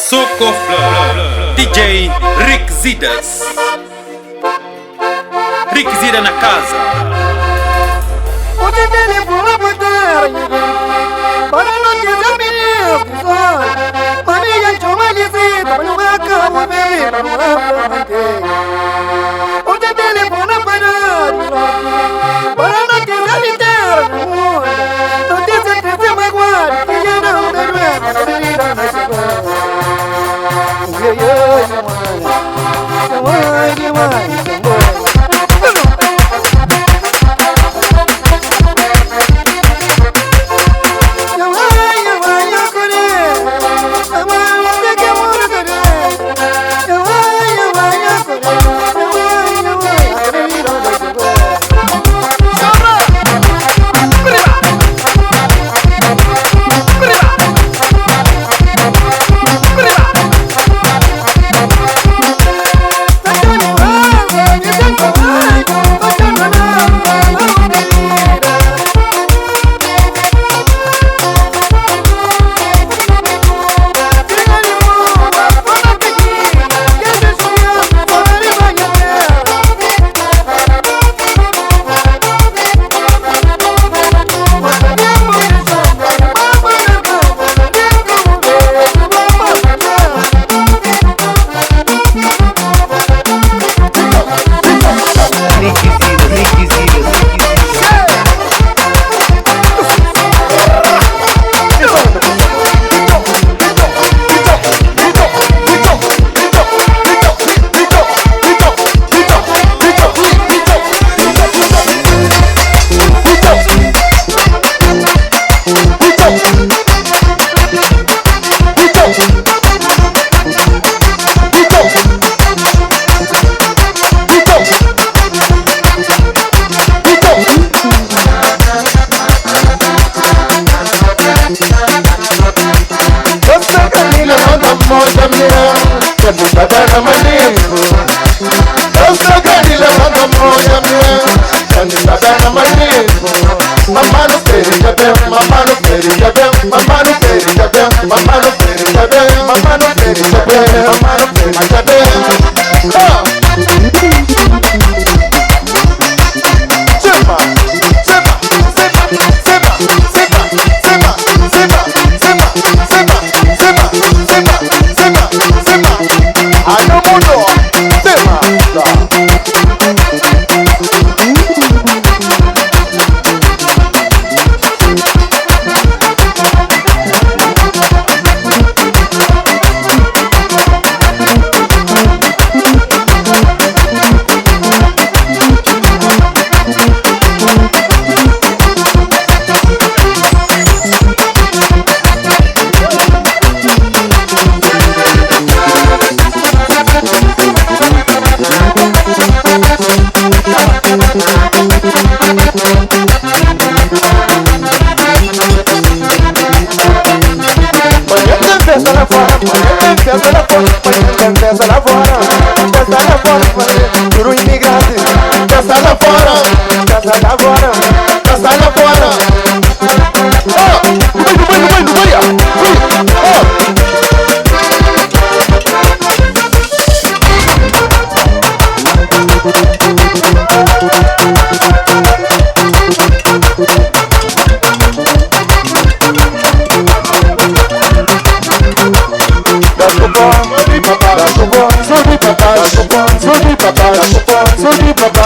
Socofla, DJ Rick Zidas. Rick Zida na casa. Onde ele pula por terra, para não dizer perigo. Maria chama de Zida, não é cama, bebê, não é manter. Onde ele pula por terra, para não dizer terra, não dizer que se magoar, que já não deve ser na cidade.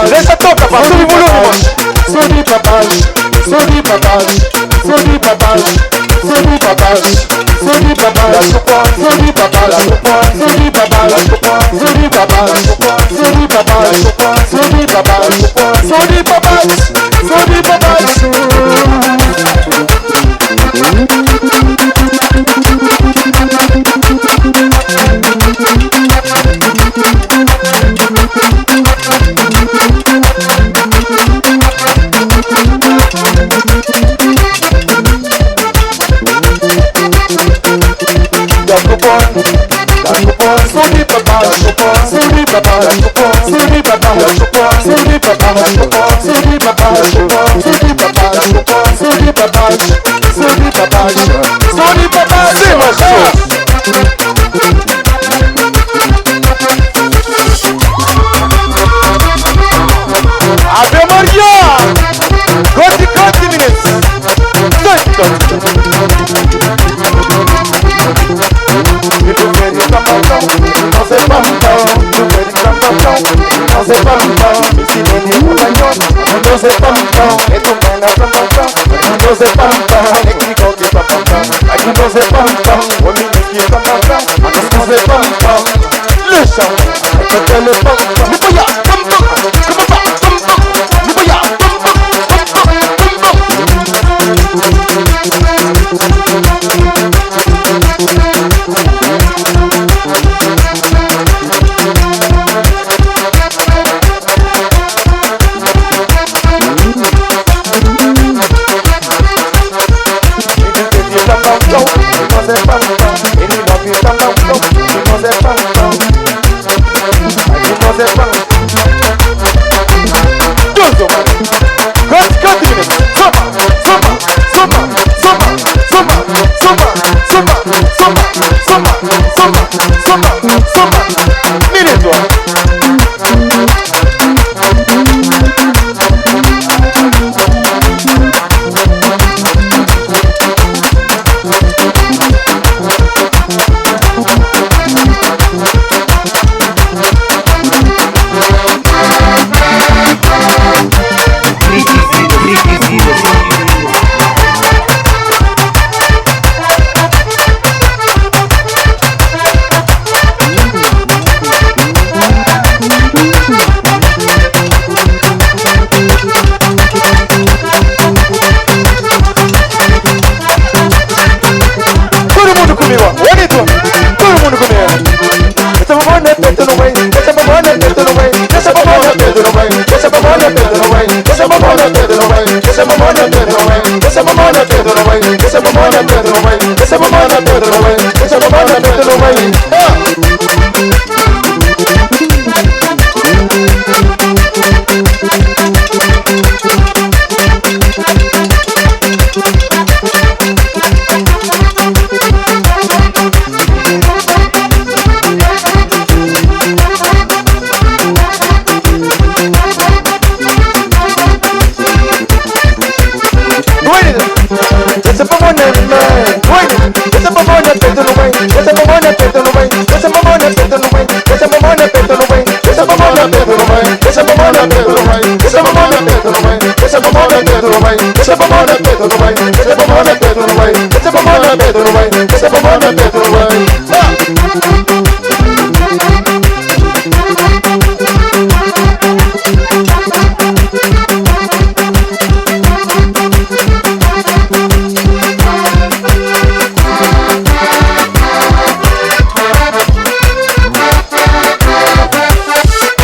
Deixa toca, sobe o volume, sobe pra baixo, sobe pra baixo, sobe pra baixo, sobe pra baixo, sobe pra baixo, sobe pra baixo, sobe pra baixo, sobe pra baixo, sobe pra baixo, sobe pra baixo, sobe pra baixo, sobe pra baixo. Sobe pra baixo, sobe pra baixo, sobe pra baixo, sobe pra baixo, sobe pra baixo, sobe pra baixo, sobe pra baixo, sobe pra baixo, sobe pra baixo, sobe pra baixo. il te fait des tampons, non c'est pas longtemps, il te fait des tampons, non c'est pas longtemps, ici les compagnons, non c'est pas longtemps, et ton père n'a pas longtemps, non c'est pas longtemps, et qui compte pas longtemps, non c'est pas longtemps, au milieu qui est pas longtemps, non c'est pas longtemps, le chant, et le pont, le boya, tampon, comment va, tampon, le boya, tampon,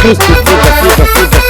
Fica.